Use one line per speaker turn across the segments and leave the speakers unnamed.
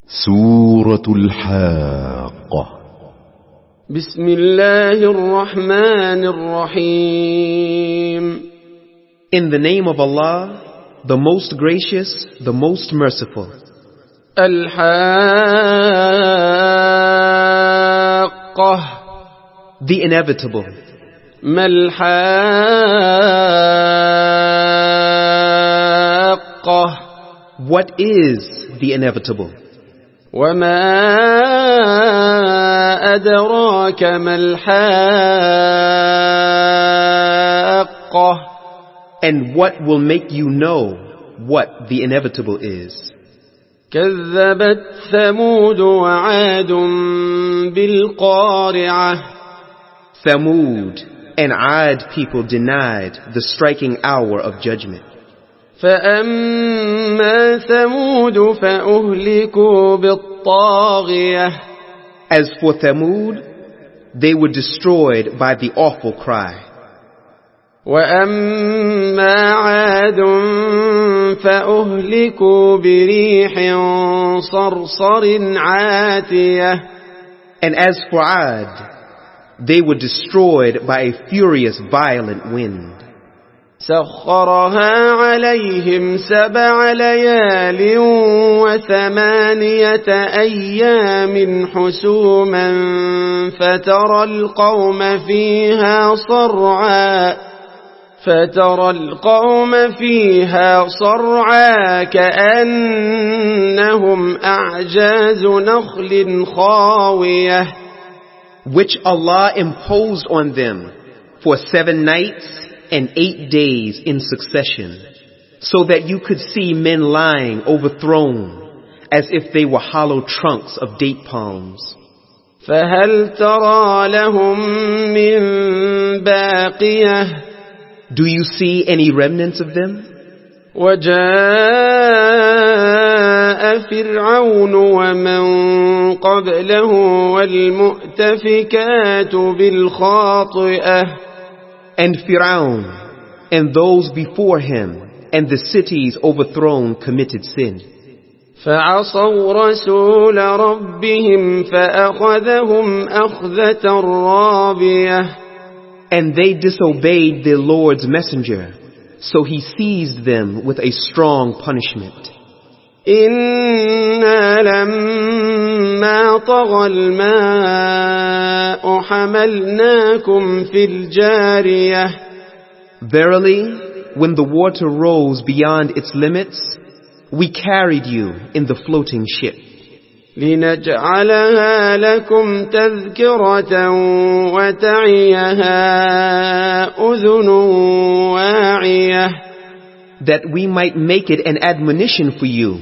سورة الحاقة.
بسم الله الرحمن الرحيم.
In the name of Allah, the most gracious, the most merciful.
الحاقة.
The inevitable.
ما الحاقة.
What is the inevitable?
وما أدراك ما الحاقة.
And what will make you know what the inevitable is?
كذبت ثمود وعاد بالقارعة.
Thamud and Ad people denied the striking hour of judgment.
فأما ثمود فأهلكوا بالطاغية.
As for Thamud, they were destroyed by the awful cry.
وأما عاد فأهلكوا بريح صرصر عاتية.
And as for Ad, they were destroyed by a furious, violent wind.
سخرها عليهم 7 ليال و8 أيام حسوما فترى القوم فيها صرعى كأنهم أعجاز نخل خاوية.
Which Allah imposed on them for 7 nights and 8 days in succession, so that you could see men lying overthrown as if they were hollow trunks of date palms.
فهل ترى لهم من باقية.
Do you see any remnants of them?
وجاء فرعون ومن قبله والمؤتفكات بالخاطئة.
And Fir'aun and those before him and the cities overthrown committed sin.
فعصوا رسول ربهم فأخذهم أخذة رابية.
And they disobeyed their Lord's messenger, so he seized them with a strong punishment.
إنا لما طغى الماء حملناكم في الجارية.
Verily, when the water rose beyond its limits, we carried you in the floating ship.
لنجعلها لكم تذكرة وتعيها أذن واعية.
That we might make it an admonition for you,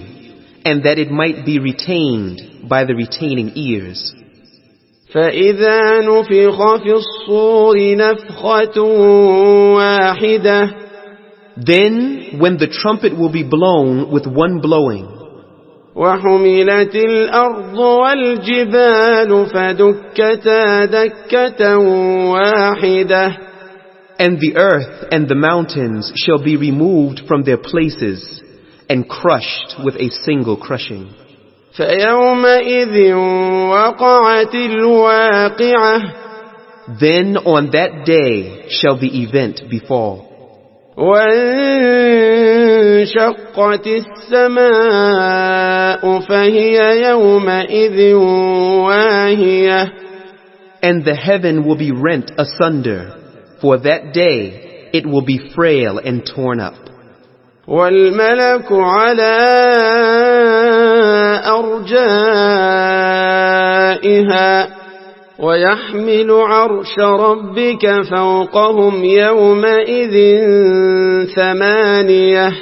and that it might be retained by the retaining ears.
فإذا نفخ في الصور نفخة واحدة.
Then, when the trumpet will be blown with one blowing,
وحملت الأرض والجبال فدكتا دكة واحدة.
and the earth and the mountains shall be removed from their places and crushed with a single crushing.
فيومئذ وقعت الواقعة.
Then on that day shall the event befall.
وانشقت السماء فهي يومئذ واهية.
And the heaven will be rent asunder. For that day it will be frail and torn up.
والملك على أرجائها ويحمل عرش ربك فوقهم يومئذ 8.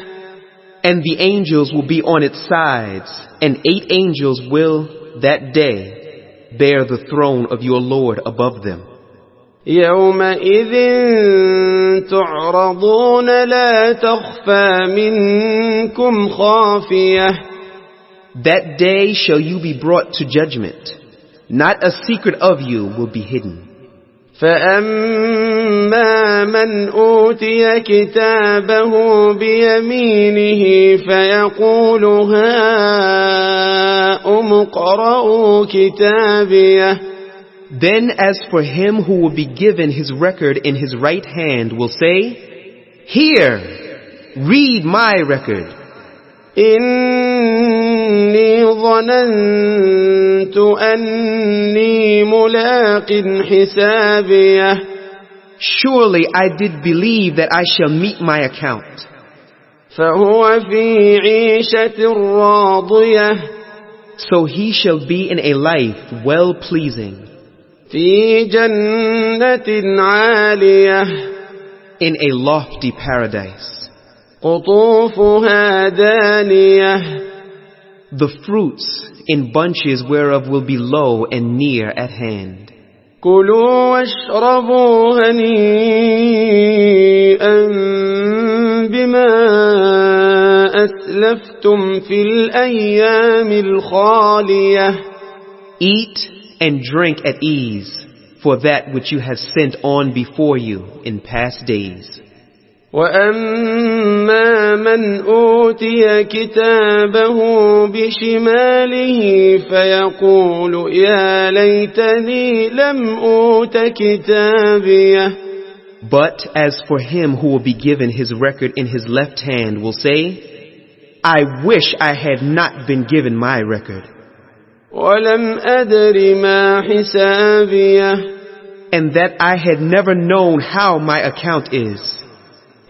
And the angels will be on its sides, and 8 angels will that day bear the throne of your Lord above them.
يومئذ تعرضون لا تخفى منكم خافية.
That day shall you be brought to judgment. Not a secret of you will be hidden.
فأما من أوتي كتابه بيمينه فيقول هاؤم اقرءوا كتابيه.
Then as for him who will be given his record in his right hand will say, Here, read my record.
إني ظننت أني ملاق حسابيه.
Surely I did believe that I shall meet my account.
فهو في عيشة راضية.
So he shall be in a life well-pleasing,
في جنة عالية.
in a lofty paradise.
قطوفها دانية.
The fruits in bunches whereof will be low and near at hand.
كلوا واشربوا هنيئا بما أسلفتم في الأيام الخالية.
Eat and drink at ease for that which you have sent on before you in past days.
وأما من أوتي كتابه بشماله فيقول يا ليتني لم أوت كتابيه.
But as for him who will be given his record in his left hand will say, I wish I had not been given my record.
ولم أدر ما حسابيه.
And that I had never known how my account is.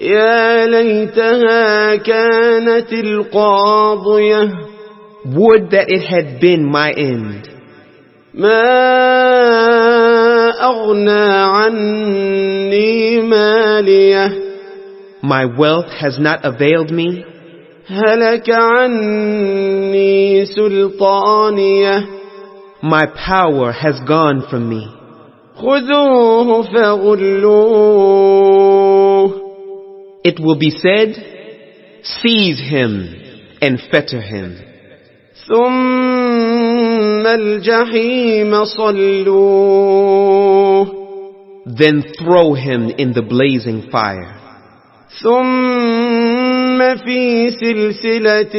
يا ليتها كانت القاضية.
Would that it had been my end.
ما أغنى عني ماليه.
My wealth has not availed me.
هلك عني سلطانيه.
My power has gone from me.
خذوه فغلوه.
It will be said, seize him and fetter him.
ثم الجحيم صلوه.
Then throw him in the blazing fire.
ثم في سلسلة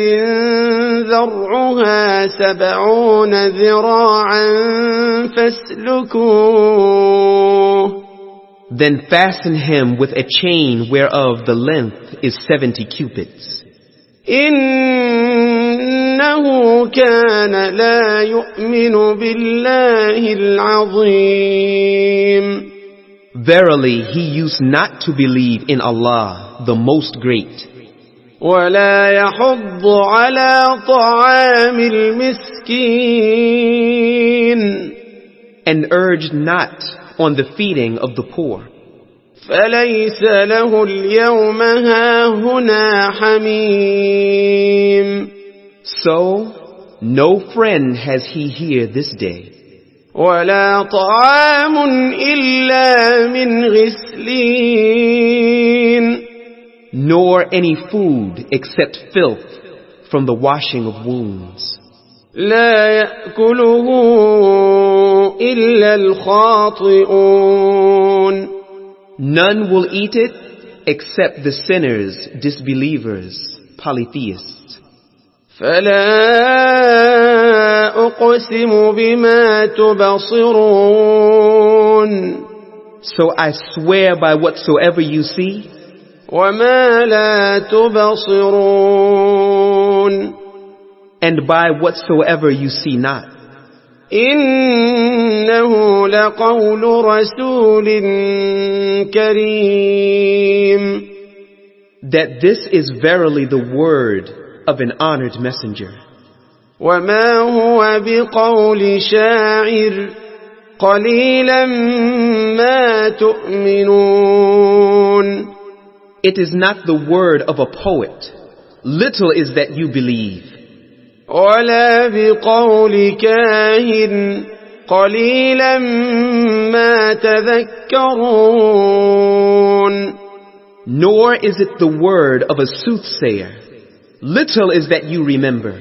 ذرعها 70 ذراعا فاسلكوه.
Then fasten him with a chain whereof the length is 70 cubits.
إنه كان لا يؤمن بالله العظيم.
Verily, he used not to believe in Allah, the Most Great.
ولا يحض على طعام المسكين.
And urged not on the feeding of the poor.
فليس له اليوم هاهنا حميم.
So, no friend has he here this day.
ولا طعام إلا من غسلين.
Nor any food except filth from the washing of wounds.
لا يأكله إلا الخاطئون.
None will eat it except the sinners, disbelievers, polytheists.
فلا أقسم بما تبصرون.
So I swear by whatsoever you see,
وما لا تبصرون.
and by whatsoever you see not.
إنه لقول رسول كريم.
That this is verily the word of an honored messenger.
وما هو بقول شاعر قليلا ما تؤمنون.
It is not the word of a poet. Little is that you believe.
ولا بقول كاهن قليلا ما تذكرون.
Nor is it the word of a soothsayer. Little is that you remember.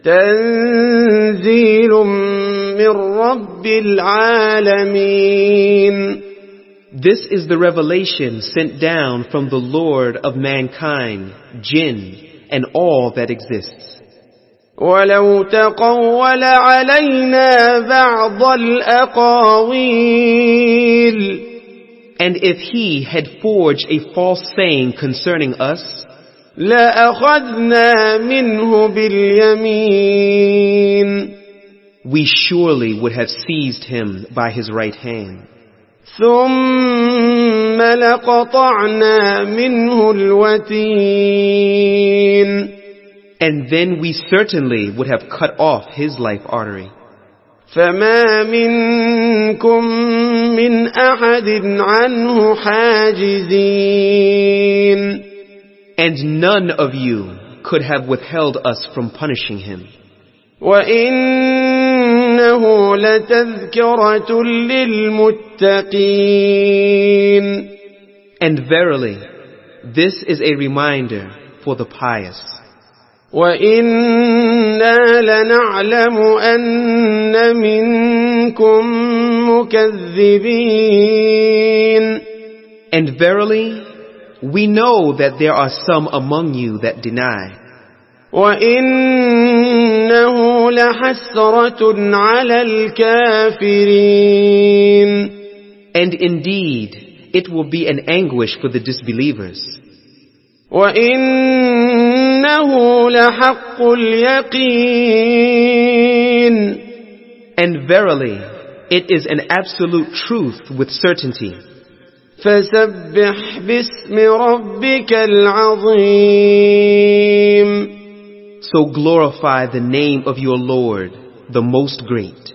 تنزيل من رب العالمين.
This is the revelation sent down from the Lord of mankind, jinn, and all that exists.
ولو تقول علينا بعض الأقاويل
And if he had forged a false saying concerning us,
لأخذنا منه باليمين
we surely would have seized him by his right hand.
ثم لقطعنا منه الوتين
And then we certainly would have cut off his life artery.
فما منكم من أحد عنه حاجزين
And none of you could have withheld us from punishing him.
وإنه لتذكرة للمتقين
And verily, this is a reminder for the pious.
وإنا لنعلم أن منكم مكذبين
And verily, we know that there are some among you that deny.
وإنه لحسرة على الكافرين
And indeed, it will be an anguish for the disbelievers.
وإنه لحق اليقين
And verily, it is an absolute truth with certainty.
فسبح باسم ربك العظيم
So glorify the name of your Lord, the Most Great.